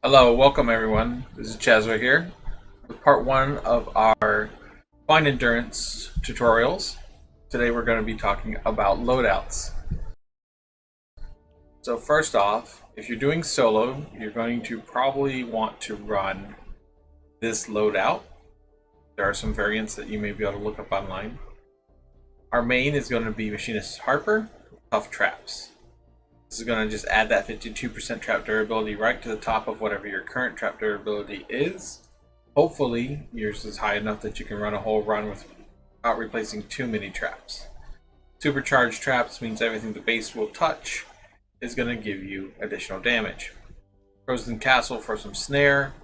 Hello, welcome everyone. This is Chazwa here with part one of our Twine endurance tutorials. Today we're going to be talking about loadouts. So first off, if you're doing solo, you're going to probably want to run this loadout. There are some variants that you may be able to look up online. Our main is going to be Machinist Harper, Tough Traps. This is going to just add that 52% trap durability right to the top of whatever your current trap durability is. Hopefully, yours is high enough that you can run a whole run without replacing too many traps. Supercharged traps means everything the base will touch is going to give you additional damage. Frozen Castle for some snare.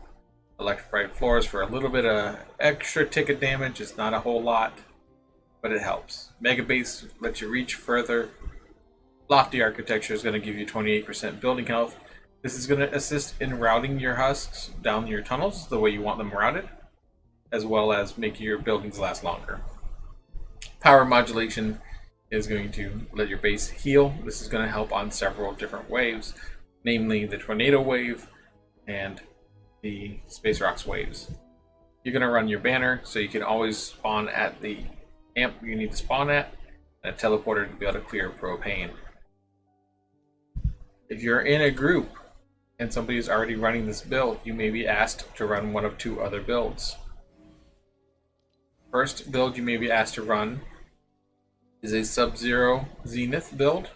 Electrified Floors for a little bit of extra ticket damage. It's not a whole lot, but it helps. Mega Base lets you reach further. Lofty Architecture is going to give you 28% building health. This is going to assist in routing your husks down your tunnels the way you want them routed, as well as making your buildings last longer. Power Modulation is going to let your base heal. This is going to help on several different waves, namely the Tornado Wave and the Space Rocks waves. You're going to run your banner so you can always spawn at the amp you need to spawn at, and a teleporter to be able to clear propane. If you're in a group and somebody is already running this build, you may be asked to run one of two other builds. First build you may be asked to run is a Sub-Zero Zenith build.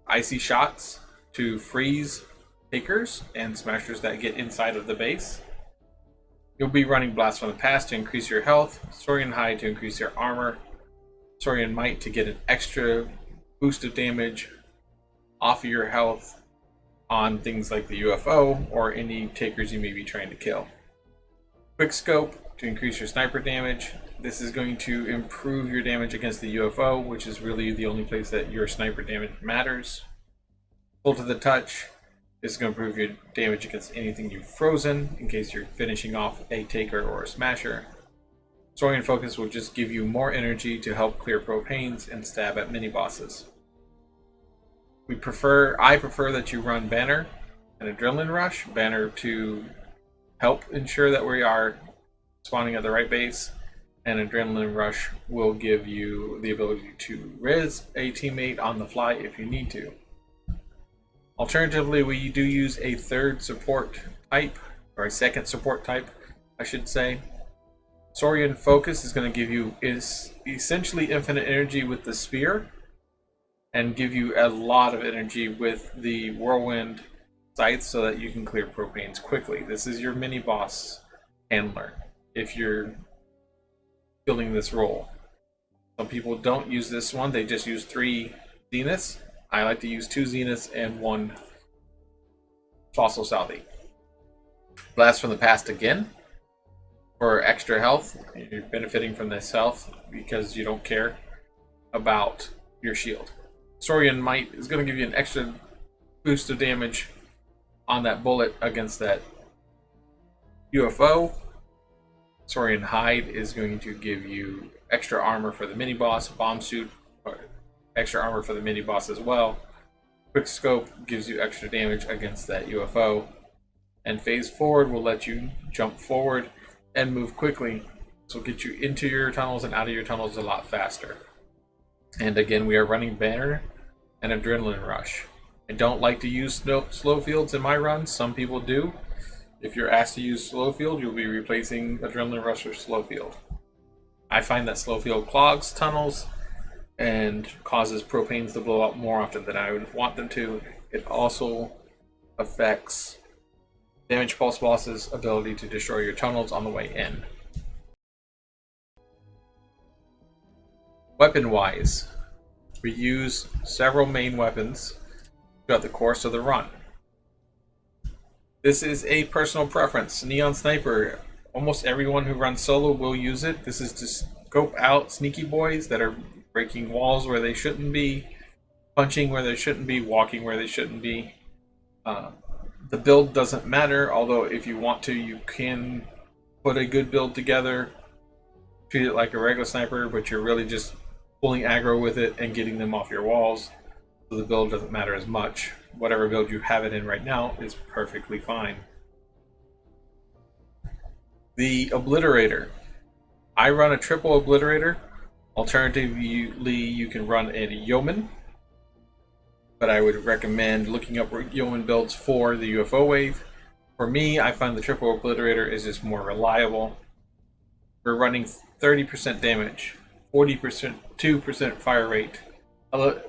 Icy shots to freeze takers and smashers that get inside of the base. You'll be running Blast from the Past to increase your health, Saurian Hide to increase your armor, Saurian Might to get an extra boost of damage off of your health on things like the UFO or any takers you may be trying to kill. Quick Scope to increase your sniper damage. This is going to improve your damage against the UFO, which is really the only place that your sniper damage matters. Pull to the Touch. This is going to improve your damage against anything you've frozen in case you're finishing off a taker or a smasher. Saurian Focus will just give you more energy to help clear propanes and stab at mini bosses. I prefer that you run Banner and Adrenaline Rush. Banner to help ensure that we are spawning at the right base, and Adrenaline Rush will give you the ability to res a teammate on the fly if you need to. Alternatively, we do use a third support type, or a second support type, I should say. Saurian Focus is going to give you essentially infinite energy with the spear, and give you a lot of energy with the whirlwind scythe so that you can clear propanes quickly. This is your mini boss handler if you're filling this role. Some people don't use this one, they just use 3 Zeniths. I like to use 2 Zeniths and 1 Fossil Southie. Blast from the Past again for extra health. You're benefiting from this health because you don't care about your shield. Saurian Might is going to give you an extra boost of damage on that bullet against that UFO. Saurian Hide is going to give you extra armor for the mini boss. Bomb Suit, extra armor for the mini boss as well. Quick Scope gives you extra damage against that UFO. And Phase Forward will let you jump forward and move quickly, so get you into your tunnels and out of your tunnels a lot faster. And again, we are running Banner and Adrenaline Rush. I don't like to use slow fields in my runs. Some people do. If you're asked to use slow field, you'll be replacing Adrenaline Rush with slow field. I find that slow field clogs tunnels and causes propanes to blow up more often than I would want them to. It also affects Damage Pulse Boss's ability to destroy your tunnels on the way in. Weapon-wise, we use several main weapons throughout the course of the run. This is a personal preference. Neon Sniper, almost everyone who runs solo will use it. This is to scope out sneaky boys that are breaking walls where they shouldn't be, punching where they shouldn't be, walking where they shouldn't be. The build doesn't matter, although if you want to, you can put a good build together, treat it like a regular sniper, but you're really just pulling aggro with it and getting them off your walls, so the build doesn't matter as much. whatever build you have it in right now is perfectly fine. The Obliterator. I run a triple Obliterator. Alternatively, you can run a Yeoman, but I would recommend looking up Yeoman builds for the UFO wave. For me, I find the triple Obliterator is just more reliable. We're running 30% damage, 40%, 2% fire rate,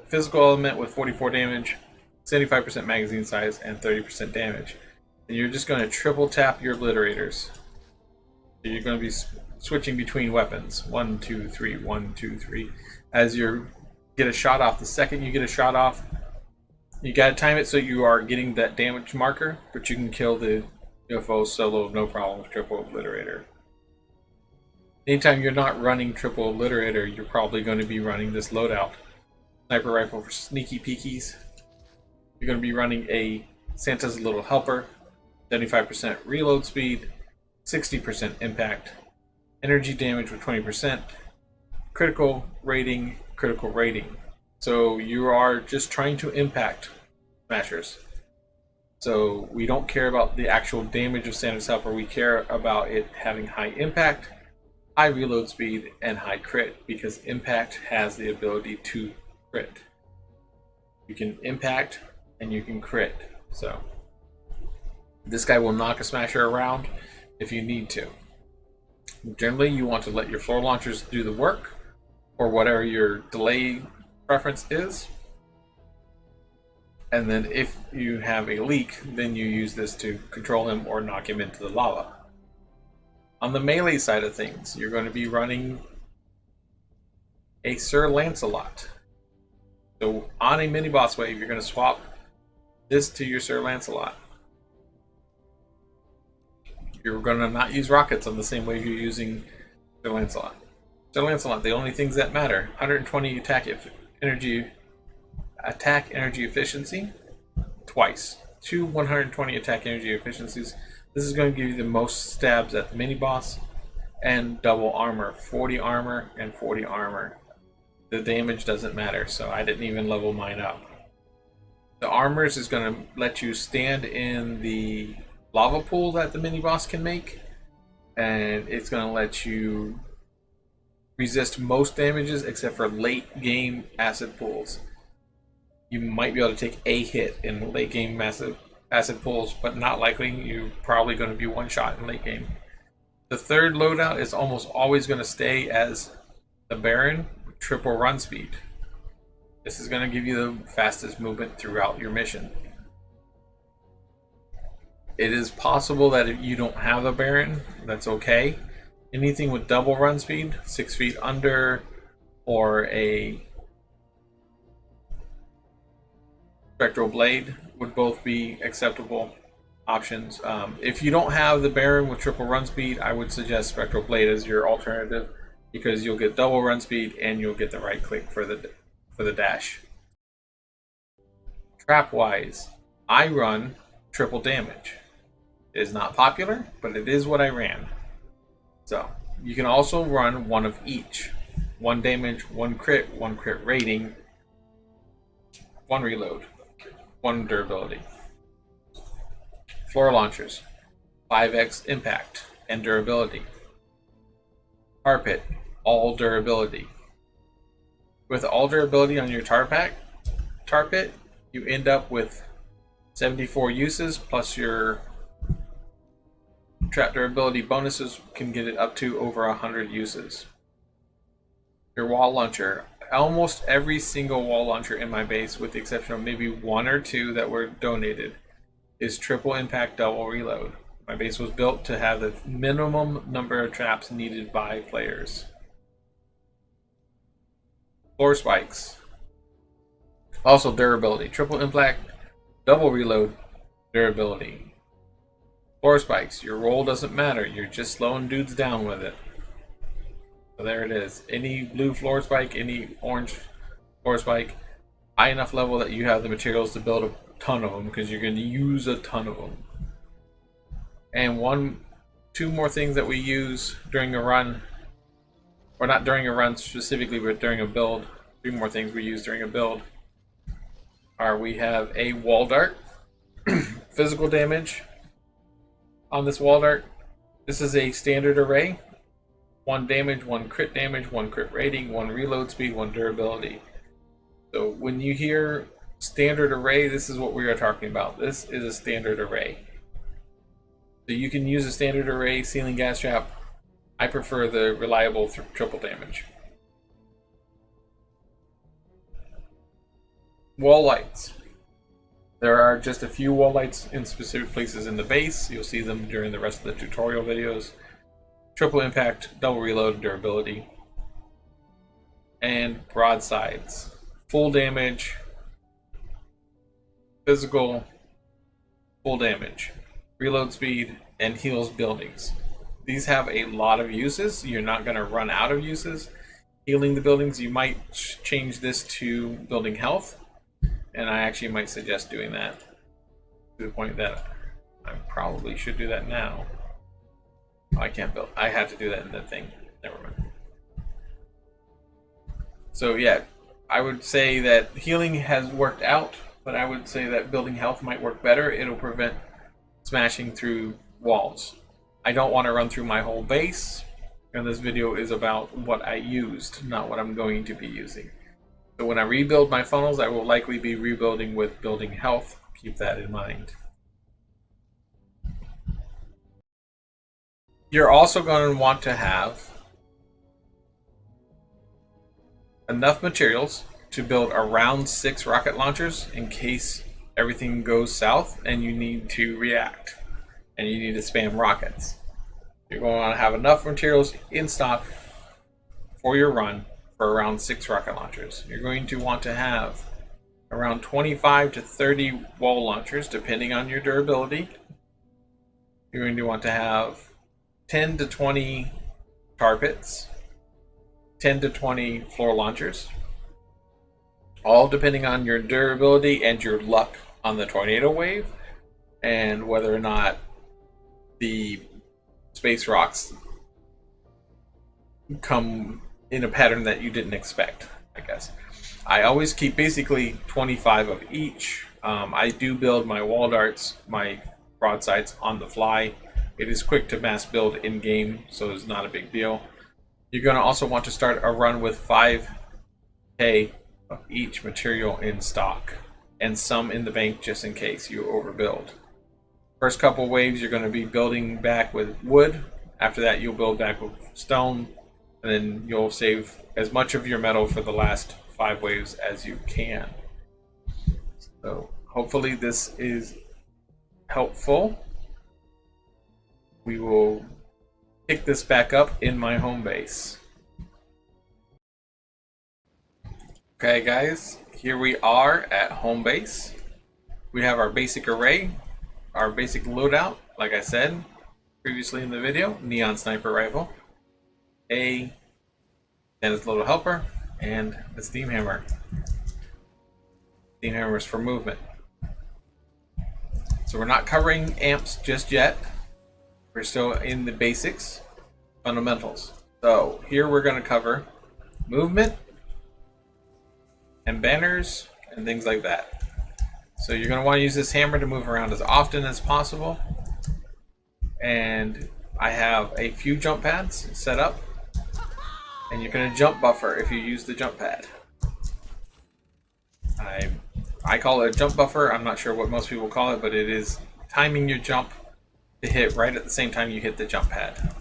physical element with 44 damage, 75% magazine size, and 30% damage. And you're just going to triple tap your Obliterators. So you're going to be switching between weapons. 1, 2, 3, 1, 2, 3. As you get a shot off, the second you get a shot off, you got to time it so you are getting that damage marker, but you can kill the UFO solo no problem with triple Obliterator. Anytime you're not running triple Obliterator, you're probably going to be running this loadout. Sniper rifle for sneaky peekies. You're going to be running a Santa's Little Helper, 75% reload speed, 60% impact, energy damage with 20%, critical rating. So you are just trying to impact smashers. So we don't care about the actual damage of Santa's Helper, we care about it having high impact, high reload speed, and high crit, because impact has the ability to crit. You can impact and you can crit. So this guy will knock a smasher around if you need to. Generally, you want to let your floor launchers do the work, or whatever your delay preference is. And then if you have a leak, then you use this to control him or knock him into the lava. On the melee side of things, you're going to be running a Sir Lancelot. So on a mini boss wave, you're going to swap this to your Sir Lancelot. You're going to not use rockets on the same wave you're using Sir Lancelot. Sir Lancelot, the only things that matter: 120 attack energy efficiency twice. 2 120 attack energy efficiencies. This is going to give you the most stabs at the mini boss, and double armor, 40 armor and 40 armor. The damage doesn't matter, so I didn't even level mine up. The armors is going to let you stand in the lava pool that the mini boss can make, and it's going to let you resist most damages except for late game acid pools. You might be able to take a hit in late game massive acid pools, but not likely. You're probably going to be one shot in late game. The third loadout is almost always going to stay as the Baron with triple run speed. This is going to give you the fastest movement throughout your mission. It is possible that if you don't have a Baron, that's okay. Anything with double run speed, 6 feet under, or a Spectral Blade would both be acceptable options. If you don't have the Baron with triple run speed, I would suggest Spectral Blade as your alternative, because you'll get double run speed and you'll get the right click for the dash. Trap wise, I run triple damage. It is not popular, but it is what I ran. So you can also run one of each: 1 damage, 1 crit rating, 1 reload, 1 durability. Floor launchers, 5x impact and durability. Tar pit, all durability. With all durability on your tar pit, you end up with 74 uses, plus your trap durability bonuses can get it up to over 100 uses. Your wall launcher, almost every single wall launcher in my base, with the exception of maybe 1 or 2 that were donated, is triple impact, double reload. My base was built to have the minimum number of traps needed by players. Floor spikes, also durability, triple impact, double reload, durability. Floor spikes, your roll doesn't matter, you're just slowing dudes down with it. So there it is. Any blue floor spike, any orange floor spike, high enough level that you have the materials to build a ton of them, because you're going to use a ton of them. And 2 more things that we use during a run, or not during a run specifically, but during a build. 3 more things we use during a build. we have a wall dart. Physical damage on this wall dart. This is a standard array. 1 damage, 1 crit damage, 1 crit rating, 1 reload speed, 1 durability. So when you hear standard array, this is what we are talking about. This is a standard array. So you can use a standard array ceiling gas trap. I prefer the reliable triple damage. Wall lights. There are just a few wall lights in specific places in the base. You'll see them during the rest of the tutorial videos. Triple impact, double reload, durability. And broadsides. Full damage, physical, full damage, reload speed, and heals buildings. These have a lot of uses. You're not going to run out of uses. Healing the buildings, you might change this to building health. And I actually might suggest doing that to the point that I probably should do that now. Oh, I can't build. I had to do that in the thing. Never mind. So yeah, I would say that healing has worked out, but I would say that building health might work better. It'll prevent smashing through walls. I don't want to run through my whole base, and this video is about what I used, not what I'm going to be using. So when I rebuild my funnels, I will likely be rebuilding with building health. Keep that in mind. You're also going to want to have enough materials to build around 6 rocket launchers in case everything goes south and you need to react and you need to spam rockets. You're going to want to have enough materials in stock for your run for around 6 rocket launchers. You're going to want to have around 25 to 30 wall launchers depending on your durability. You're going to want to have 10 to 20 tar pits, 10 to 20 floor launchers, all depending on your durability and your luck on the tornado wave and whether or not the space rocks come in a pattern that you didn't expect, I guess. I always keep basically 25 of each. I do build my wall darts, my broadsides on the fly. It is quick to mass build in game, so it's not a big deal. You're going to also want to start a run with 5k of each material in stock and some in the bank just in case you overbuild. First couple waves you're going to be building back with wood. After that you'll build back with stone, and then you'll save as much of your metal for the last 5 waves as you can. So hopefully this is helpful. We will pick this back up in my home base. Okay guys, here we are at home base. We have our basic array, our basic loadout, like I said previously in the video, neon sniper rifle, and its little helper, and the steam hammer. Steam hammer is for movement. So we're not covering amps just yet. We're still in the basics, fundamentals. So here we're going to cover movement and banners and things like that. So you're going to want to use this hammer to move around as often as possible. And I have a few jump pads set up, and you're going to jump buffer if you use the jump pad. I call it a jump buffer. I'm not sure what most people call it, but it is timing your jump to hit right at the same time you hit the jump pad.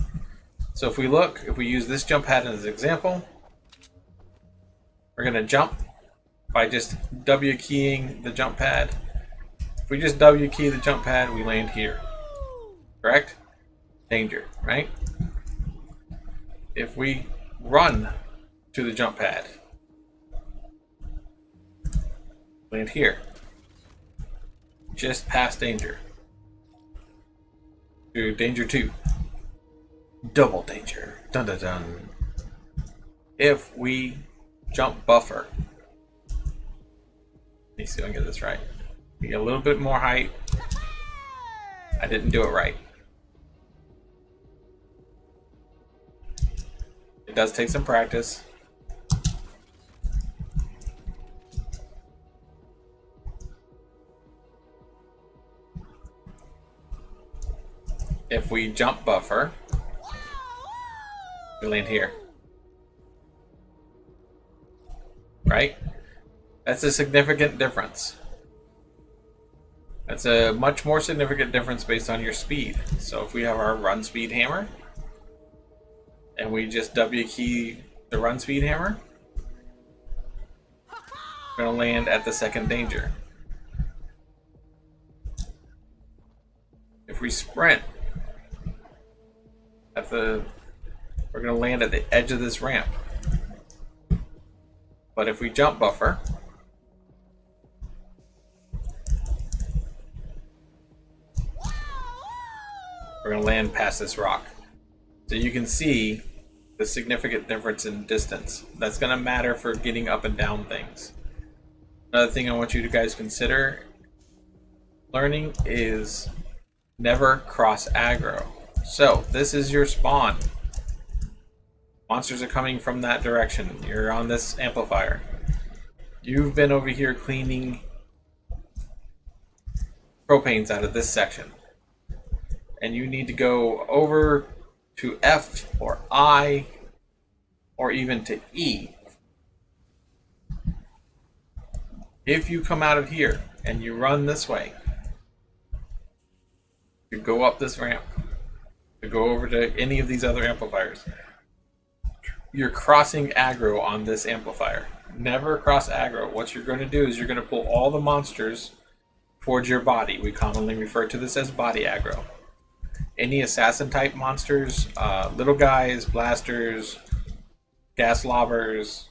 So if we use this jump pad as an example, we're going to jump by just W keying the jump pad. If we just W key the jump pad, we land here. Correct? Danger, right? If we run to the jump pad, land here. Just past danger. To danger 2. Double danger. Dun dun dun. If we jump buffer, let me see if I can get this right. We get a little bit more height. I didn't do it right. It does take some practice. If we jump buffer, we land here. Right? That's a significant difference. That's a much more significant difference based on your speed. So if we have our run speed hammer, and we just W key the run speed hammer, we're going to land at the second danger. If we sprint, we're going to land at the edge of this ramp. But if we jump buffer, we're going to land past this rock. So you can see the significant difference in distance. That's going to matter for getting up and down things. Another thing I want you to guys consider learning is never cross aggro. So this is your spawn. Monsters are coming from that direction. You're on this amplifier. You've been over here cleaning propanes out of this section. And you need to go over to F or I or even to E. If you come out of here and you run this way, you go up this ramp to go over to any of these other amplifiers, you're crossing aggro on this amplifier. Never cross aggro. What you're going to do is you're going to pull all the monsters towards your body. We commonly refer to this as body aggro. Any assassin type monsters, little guys, blasters, gas lobbers,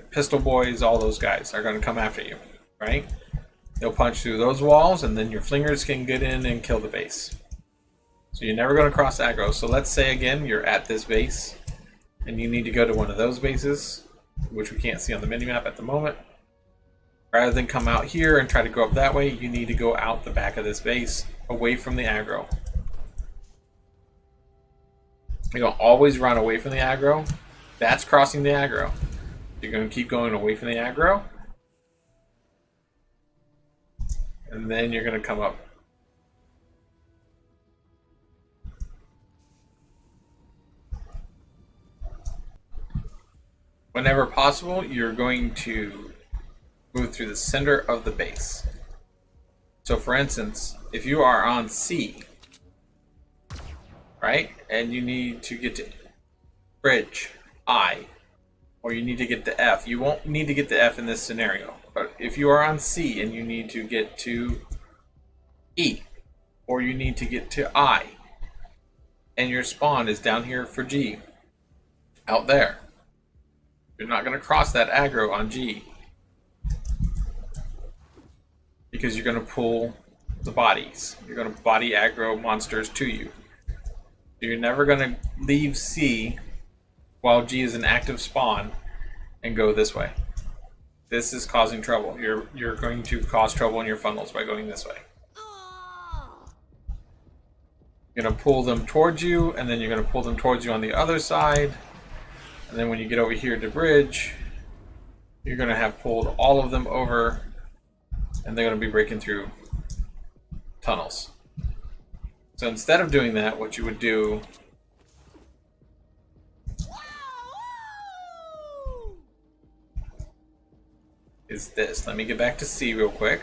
pistol boys, all those guys are going to come after you, right? They'll punch through those walls, and then your flingers can get in and kill the base. So you're never going to cross aggro. So let's say again you're at this base and you need to go to one of those bases, which we can't see on the minimap at the moment. Rather than come out here and try to go up that way, you need to go out the back of this base, away from the aggro. You don't always run away from the aggro. That's crossing the aggro. You're going to keep going away from the aggro, and then you're going to come up. Whenever possible, you're going to move through the center of the base. So for instance, if you are on C, right, and you need to get to bridge, I, or you need to get to F. You won't need to get to F in this scenario. But if you are on C and you need to get to E, or you need to get to I, and your spawn is down here for G, out there, you're not going to cross that aggro on G, because you're going to pull the bodies. You're going to body aggro monsters to you. You're never going to leave C while G is an active spawn and go this way. This is causing trouble. You're going to cause trouble in your funnels by going this way. You're going to pull them towards you, and then you're going to pull them towards you on the other side. And then when you get over here to bridge, you're going to have pulled all of them over, and they're going to be breaking through tunnels. So instead of doing that, what you would do is this. Let me get back to C real quick.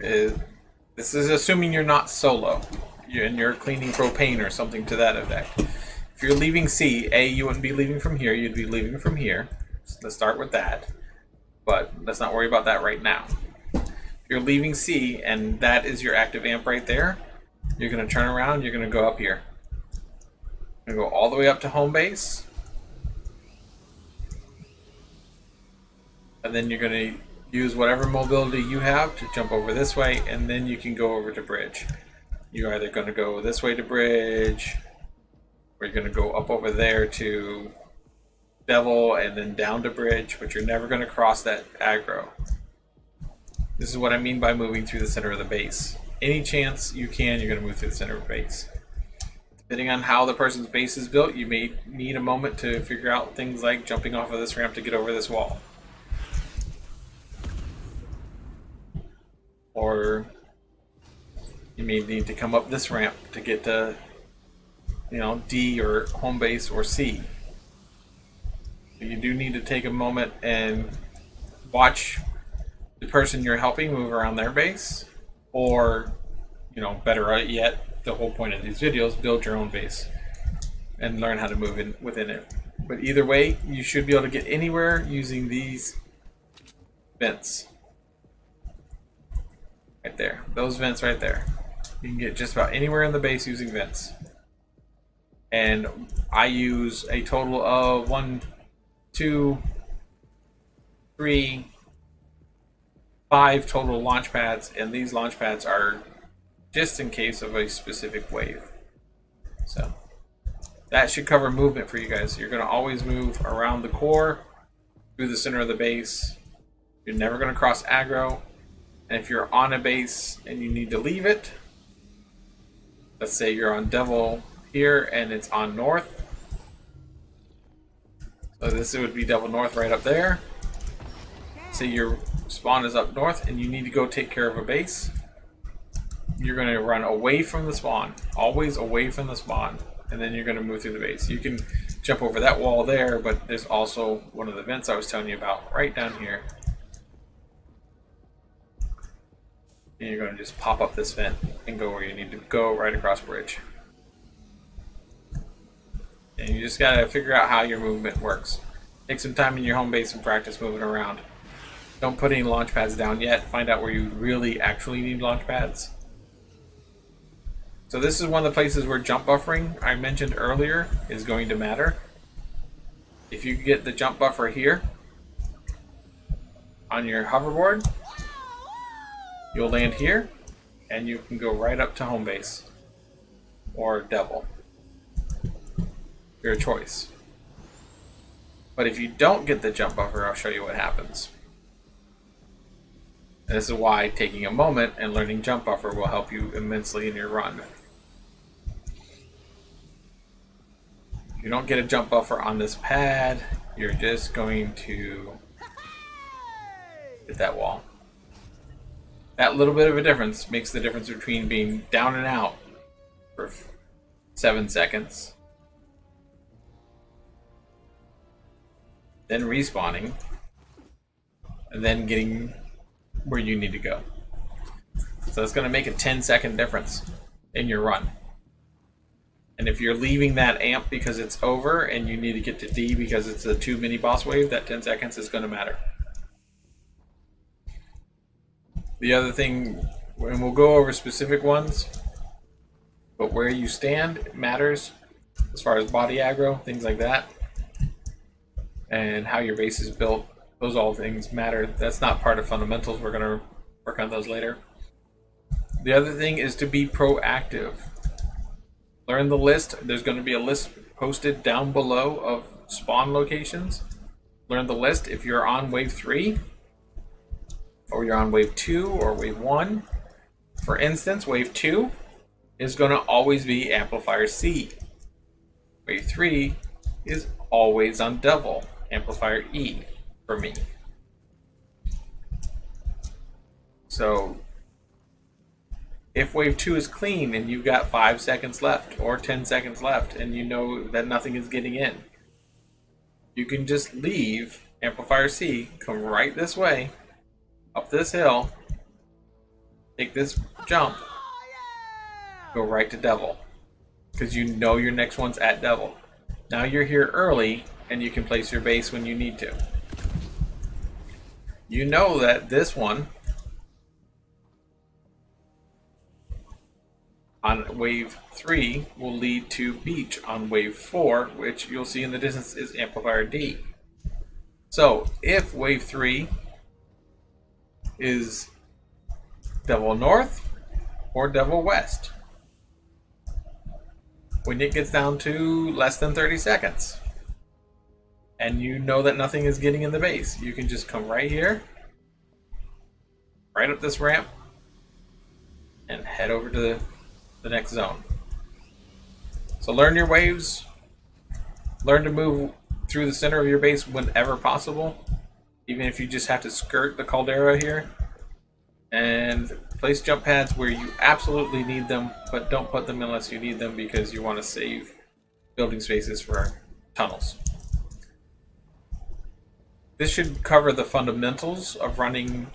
This is assuming you're not solo and you're cleaning propane or something to that effect. If you're leaving C, A, you wouldn't be leaving from here, you'd be leaving from here. So let's start with that. But let's not worry about that right now. If you're leaving C and that is your active amp right there, you're going to turn around, you're going to go up here. You're going to go all the way up to home base. And then you're going to use whatever mobility you have to jump over this way, and then you can go over to bridge. You're either going to go this way to bridge, or you're going to go up over there to devil and then down to bridge, but you're never going to cross that aggro. This is what I mean by moving through the center of the base. Any chance you can, you're going to move through the center of the base. Depending on how the person's base is built, you may need a moment to figure out things like jumping off of this ramp to get over this wall. Or you may need to come up this ramp to get to, D or home base or C. You do need to take a moment and watch the person you're helping move around their base, or, better yet, the whole point of these videos, build your own base and learn how to move within it. But either way, you should be able to get anywhere using these vents. Right there. Those vents right there. You can get just about anywhere in the base using vents. And I use a total of 1, 2, 3, 5 total launch pads, and these launch pads are just in case of a specific wave. So that should cover movement for you guys. You're going to always move around the core, through the center of the base. You're never going to cross aggro. And if you're on a base and you need to leave it, let's say you're on Devil here and it's on North. So this would be Devil North right up there. Say your spawn is up north and you need to go take care of a base. You're going to run away from the spawn, always away from the spawn, and then you're going to move through the base. You can jump over that wall there, but there's also one of the vents I was telling you about right down here. And you're going to just pop up this vent and go where you need to go, right across bridge. And you just got to figure out how your movement works. Take some time in your home base and practice moving around. Don't put any launch pads down yet. Find out where you really actually need launch pads. So this is one of the places where jump buffering I mentioned earlier is going to matter. If you get the jump buffer here on your hoverboard, you'll land here and you can go right up to home base or Devil. Your choice. But if you don't get the jump buffer, I'll show you what happens. And this is why taking a moment and learning jump buffer will help you immensely in your run. If you don't get a jump buffer on this pad, you're just going to hit that wall. That little bit of a difference makes the difference between being down and out for 7 seconds, then respawning, and then getting where you need to go. So it's going to make a 10-second difference in your run. And if you're leaving that amp because it's over and you need to get to D because it's a 2 mini boss wave, that 10 seconds is going to matter. The other thing, and we'll go over specific ones, but where you stand matters as far as body aggro, things like that, and how your base is built. Those all things matter. That's not part of fundamentals. We're going to work on those later. The other thing is to be proactive. Learn the list. There's going to be a list posted down below of spawn locations. Learn the list. If you're on wave 3, or you're on wave 2 or wave 1, for instance, wave 2 is going to always be amplifier C. Wave 3 is always on Devil, amplifier E for me. So if wave 2 is clean and you've got 5 seconds left or 10 seconds left and you know that nothing is getting in, you can just leave amplifier C, come right this way, up this hill, take this jump, go right to Devil, because you know your next one's at Devil. Now you're here early and you can place your base when you need to. You know that this one on wave 3 will lead to Beach on wave 4, which you'll see in the distance is amplifier D. So if wave 3 is Devil North or Devil West, when it gets down to less than 30 seconds and you know that nothing is getting in the base, you can just come right here, right up this ramp, and head over to the next zone. So learn your waves. Learn to move through the center of your base whenever possible, even if you just have to skirt the caldera here. And place jump pads where you absolutely need them, but don't put them unless you need them because you want to save building spaces for tunnels. This should cover the fundamentals of running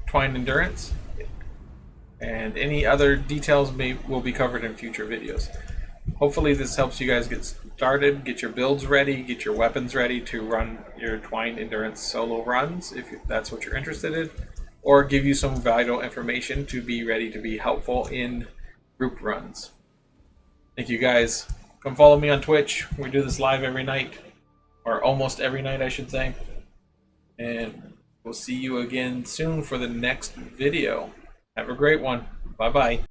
Twine Endurance, and any other details will be covered in future videos. Hopefully this helps you guys get started, get your builds ready, get your weapons ready to run your Twine Endurance solo runs if that's what you're interested in, or give you some vital information to be ready to be helpful in group runs. Thank you guys. Come follow me on Twitch. We do this live every night, or almost every night I should say. And we'll see you again soon for the next video. Have a great one. Bye-bye.